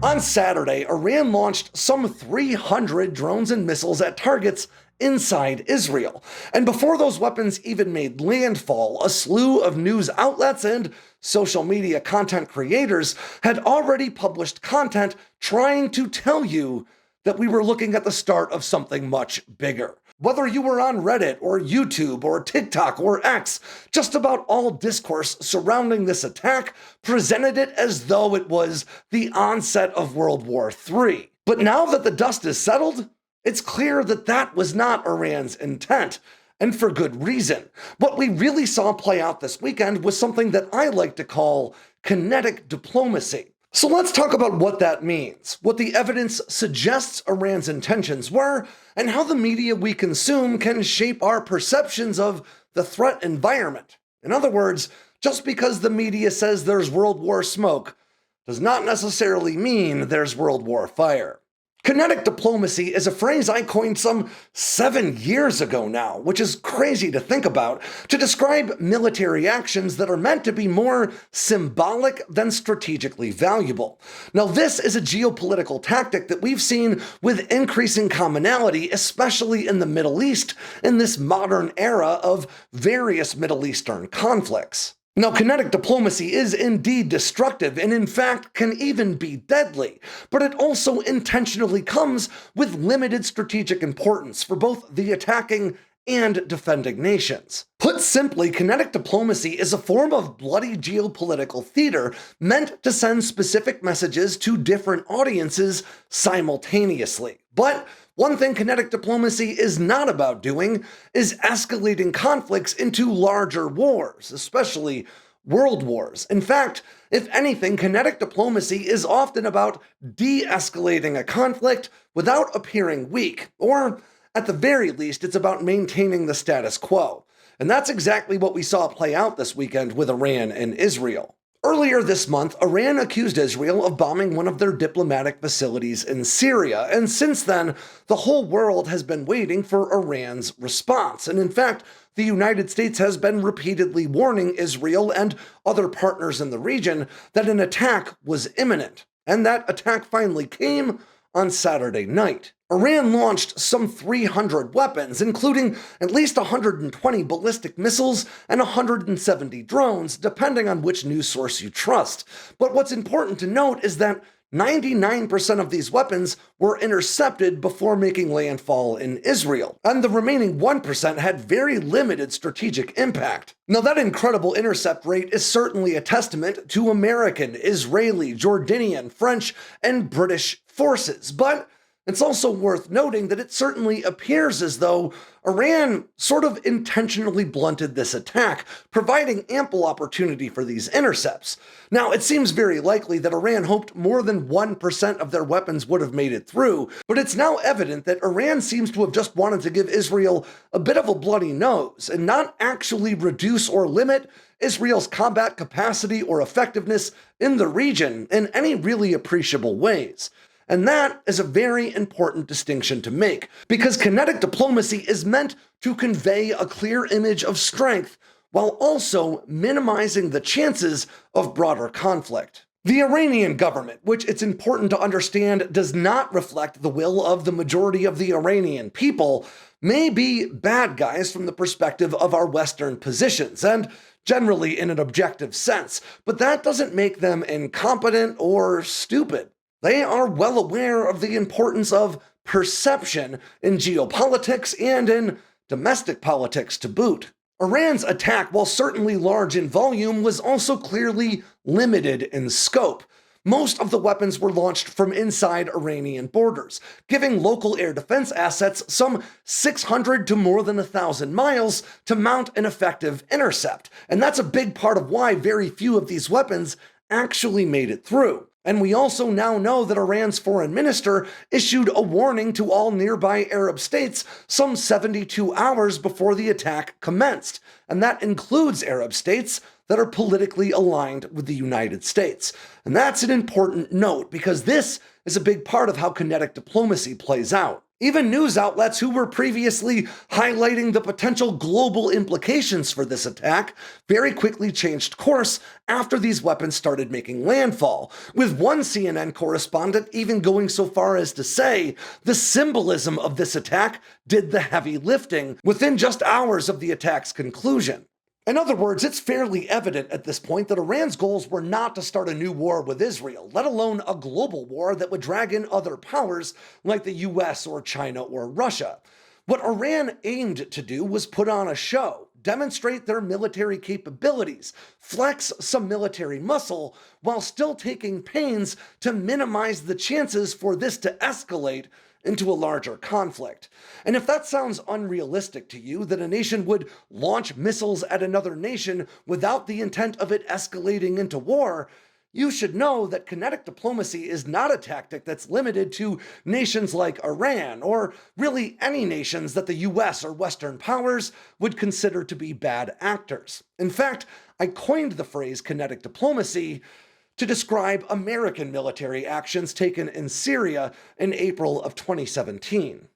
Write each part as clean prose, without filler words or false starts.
On Saturday, Iran launched some 300 drones and missiles at targets inside Israel. And before those weapons even made landfall, a slew of news outlets and social media content creators had already published content trying to tell you that we were looking at the start of something much bigger. Whether you were on Reddit or YouTube or TikTok or X, just about all discourse surrounding this attack presented it as though it was the onset of World War III. But now that the dust is settled, it's clear that that was not Iran's intent, and for good reason. What we really saw play out this weekend was something that I like to call kinetic diplomacy. So let's talk about what that means, what the evidence suggests Iran's intentions were, and how the media we consume can shape our perceptions of the threat environment. In other words, just because the media says there's World War smoke does not necessarily mean there's World War fire. Kinetic diplomacy is a phrase I coined some 7 years ago now, which is crazy to think about, to describe military actions that are meant to be more symbolic than strategically valuable. Now, this is a geopolitical tactic that we've seen with increasing commonality, especially in the Middle East, in this modern era of various Middle Eastern conflicts. Now, kinetic diplomacy is indeed destructive and in fact can even be deadly, but it also intentionally comes with limited strategic importance for both the attacking and defending nations. Put simply, kinetic diplomacy is a form of bloody geopolitical theater meant to send specific messages to different audiences simultaneously. But one thing kinetic diplomacy is not about doing is escalating conflicts into larger wars, especially world wars. In fact, if anything, kinetic diplomacy is often about de-escalating a conflict without appearing weak, or at the very least, it's about maintaining the status quo. And that's exactly what we saw play out this weekend with Iran and Israel. Earlier this month, Iran accused Israel of bombing one of their diplomatic facilities in Syria, and since then, the whole world has been waiting for Iran's response. And in fact, the United States has been repeatedly warning Israel and other partners in the region that an attack was imminent. And that attack finally came on Saturday night. Iran launched some 300 weapons, including at least 120 ballistic missiles and 170 drones, depending on which news source you trust. But what's important to note is that 99% of these weapons were intercepted before making landfall in Israel, and the remaining 1% had very limited strategic impact. Now, that incredible intercept rate is certainly a testament to American, Israeli, Jordanian, French, and British forces, but it's also worth noting that it certainly appears as though Iran sort of intentionally blunted this attack, providing ample opportunity for these intercepts. Now, it seems very likely that Iran hoped more than 1% of their weapons would have made it through, but it's now evident that Iran seems to have just wanted to give Israel a bit of a bloody nose and not actually reduce or limit Israel's combat capacity or effectiveness in the region in any really appreciable ways. And that is a very important distinction to make, because kinetic diplomacy is meant to convey a clear image of strength while also minimizing the chances of broader conflict. The Iranian government, which it's important to understand does not reflect the will of the majority of the Iranian people, may be bad guys from the perspective of our Western positions, and generally in an objective sense, but that doesn't make them incompetent or stupid. They are well aware of the importance of perception in geopolitics and in domestic politics to boot. Iran's attack, while certainly large in volume, was also clearly limited in scope. Most of the weapons were launched from inside Iranian borders, giving local air defense assets some 600 to more than 1,000 miles to mount an effective intercept. And that's a big part of why very few of these weapons actually made it through. And we also now know that Iran's foreign minister issued a warning to all nearby Arab states some 72 hours before the attack commenced. And that includes Arab states that are politically aligned with the United States. And that's an important note, because this is a big part of how kinetic diplomacy plays out. Even news outlets who were previously highlighting the potential global implications for this attack very quickly changed course after these weapons started making landfall, with one CNN correspondent even going so far as to say the symbolism of this attack did the heavy lifting within just hours of the attack's conclusion. In other words, it's fairly evident at this point that Iran's goals were not to start a new war with Israel, let alone a global war that would drag in other powers like the US or China or Russia. What Iran aimed to do was put on a show, demonstrate their military capabilities, flex some military muscle, while still taking pains to minimize the chances for this to escalate into a larger conflict. And if that sounds unrealistic to you, that a nation would launch missiles at another nation without the intent of it escalating into war, you should know that kinetic diplomacy is not a tactic that's limited to nations like Iran, or really any nations that the US or Western powers would consider to be bad actors. In fact, I coined the phrase kinetic diplomacy to describe American military actions taken in Syria in April of 2017.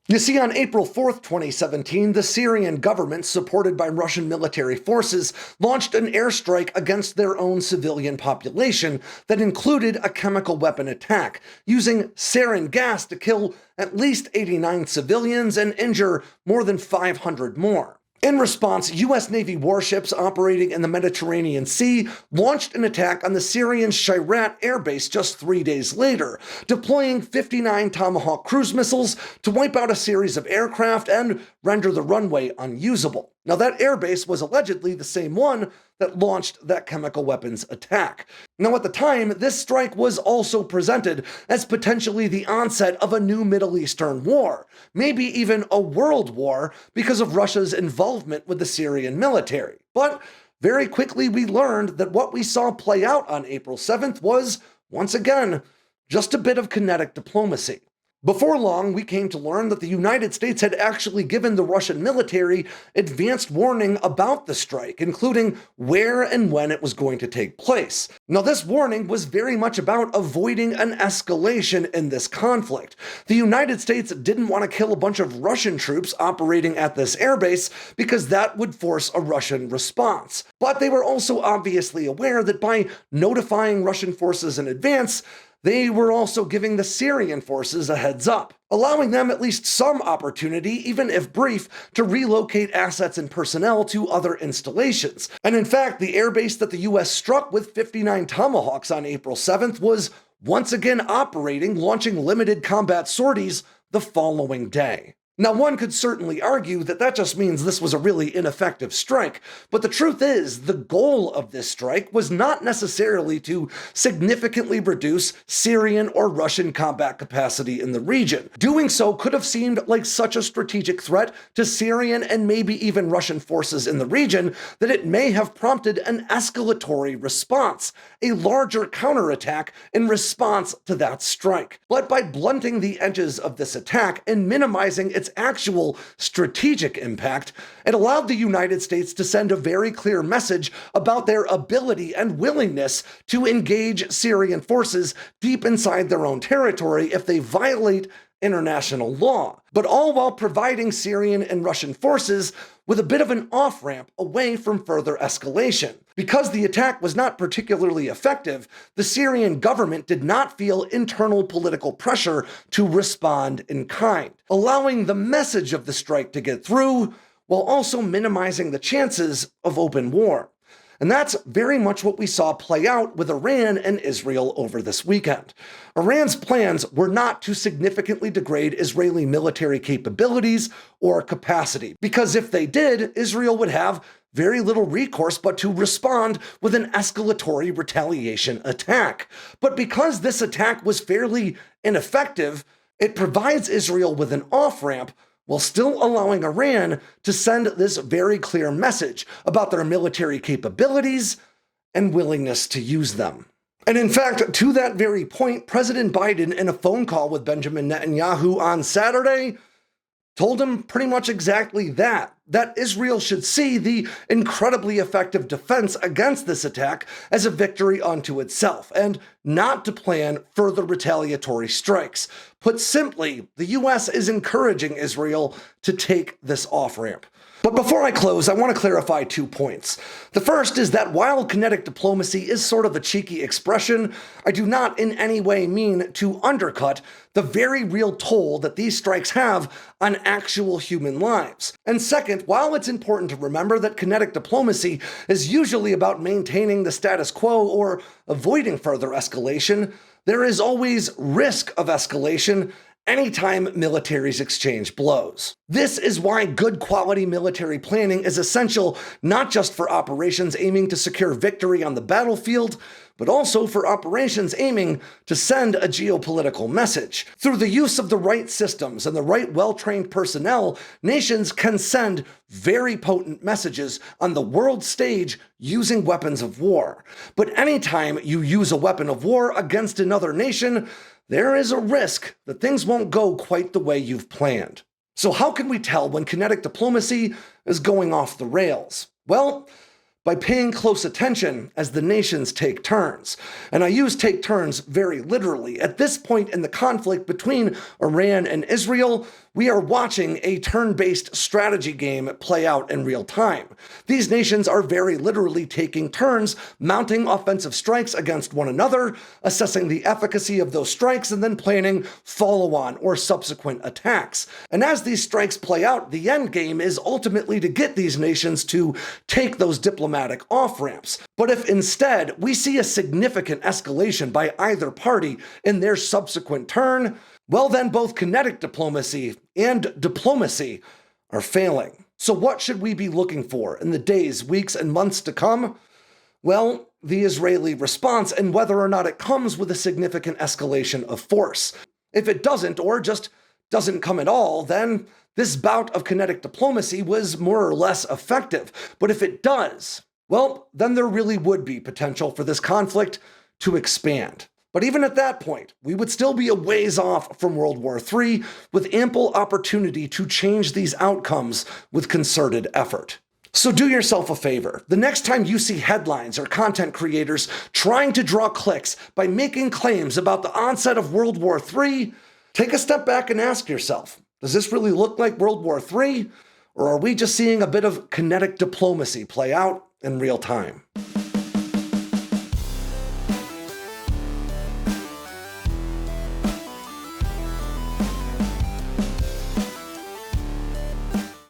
You see, on April 4th, 2017, the Syrian government, supported by Russian military forces, launched an airstrike against their own civilian population that included a chemical weapon attack, using sarin gas to kill at least 89 civilians and injure more than 500 more. In response, US Navy warships operating in the Mediterranean Sea launched an attack on the Syrian Shirat airbase just 3 days later, deploying 59 Tomahawk cruise missiles to wipe out a series of aircraft and render the runway unusable. Now, that airbase was allegedly the same one that launched that chemical weapons attack. Now, at the time, this strike was also presented as potentially the onset of a new Middle Eastern war, maybe even a world war because of Russia's involvement with the Syrian military. But very quickly, we learned that what we saw play out on April 7th was, once again, just a bit of kinetic diplomacy. Before long, we came to learn that the United States had actually given the Russian military advanced warning about the strike, including where and when it was going to take place. Now, this warning was very much about avoiding an escalation in this conflict. The United States didn't want to kill a bunch of Russian troops operating at this airbase because that would force a Russian response. But they were also obviously aware that by notifying Russian forces in advance, they were also giving the Syrian forces a heads up, allowing them at least some opportunity, even if brief, to relocate assets and personnel to other installations. And in fact, the airbase that the US struck with 59 Tomahawks on April 7th was once again operating, launching limited combat sorties the following day. Now, one could certainly argue that that just means this was a really ineffective strike, but the truth is, the goal of this strike was not necessarily to significantly reduce Syrian or Russian combat capacity in the region. Doing so could have seemed like such a strategic threat to Syrian and maybe even Russian forces in the region that it may have prompted an escalatory response, a larger counterattack in response to that strike. But by blunting the edges of this attack and minimizing its actual strategic impact, it allowed the United States to send a very clear message about their ability and willingness to engage Syrian forces deep inside their own territory if they violate international law, but all while providing Syrian and Russian forces with a bit of an off-ramp away from further escalation. Because the attack was not particularly effective, the Syrian government did not feel internal political pressure to respond in kind, allowing the message of the strike to get through while also minimizing the chances of open war. And that's very much what we saw play out with Iran and Israel over this weekend. Iran's plans were not to significantly degrade Israeli military capabilities or capacity, because if they did, Israel would have very little recourse but to respond with an escalatory retaliation attack. But because this attack was fairly ineffective, it provides Israel with an off-ramp while still allowing Iran to send this very clear message about their military capabilities and willingness to use them. And in fact, to that very point, President Biden, in a phone call with Benjamin Netanyahu on Saturday, told him pretty much exactly that Israel should see the incredibly effective defense against this attack as a victory unto itself, and not to plan further retaliatory strikes. Put simply, the US is encouraging Israel to take this off-ramp. But before I close, I want to clarify 2 points. The first is that while kinetic diplomacy is sort of a cheeky expression, I do not in any way mean to undercut the very real toll that these strikes have on actual human lives. And second, while it's important to remember that kinetic diplomacy is usually about maintaining the status quo or avoiding further escalation, there is always risk of escalation anytime militaries exchange blows. This is why good quality military planning is essential not just for operations aiming to secure victory on the battlefield, but also for operations aiming to send a geopolitical message. Through the use of the right systems and the right well-trained personnel, nations can send very potent messages on the world stage using weapons of war. But anytime you use a weapon of war against another nation, there is a risk that things won't go quite the way you've planned. So how can we tell when kinetic diplomacy is going off the rails? Well, by paying close attention as the nations take turns. And I use take turns very literally. At this point in the conflict between Iran and Israel, we are watching a turn-based strategy game play out in real time. These nations are very literally taking turns, mounting offensive strikes against one another, assessing the efficacy of those strikes, and then planning follow-on or subsequent attacks. And as these strikes play out, the end game is ultimately to get these nations to take those diplomatic off-ramps. But if instead we see a significant escalation by either party in their subsequent turn, well then both kinetic diplomacy and diplomacy are failing. So what should we be looking for in the days, weeks, and months to come? Well, the Israeli response and whether or not it comes with a significant escalation of force. If it doesn't, or just doesn't come at all, then this bout of kinetic diplomacy was more or less effective. But if it does, well, then there really would be potential for this conflict to expand. But even at that point, we would still be a ways off from World War III, with ample opportunity to change these outcomes with concerted effort. So do yourself a favor. The next time you see headlines or content creators trying to draw clicks by making claims about the onset of World War III, take a step back and ask yourself, does this really look like World War III? Or are we just seeing a bit of kinetic diplomacy play out in real time?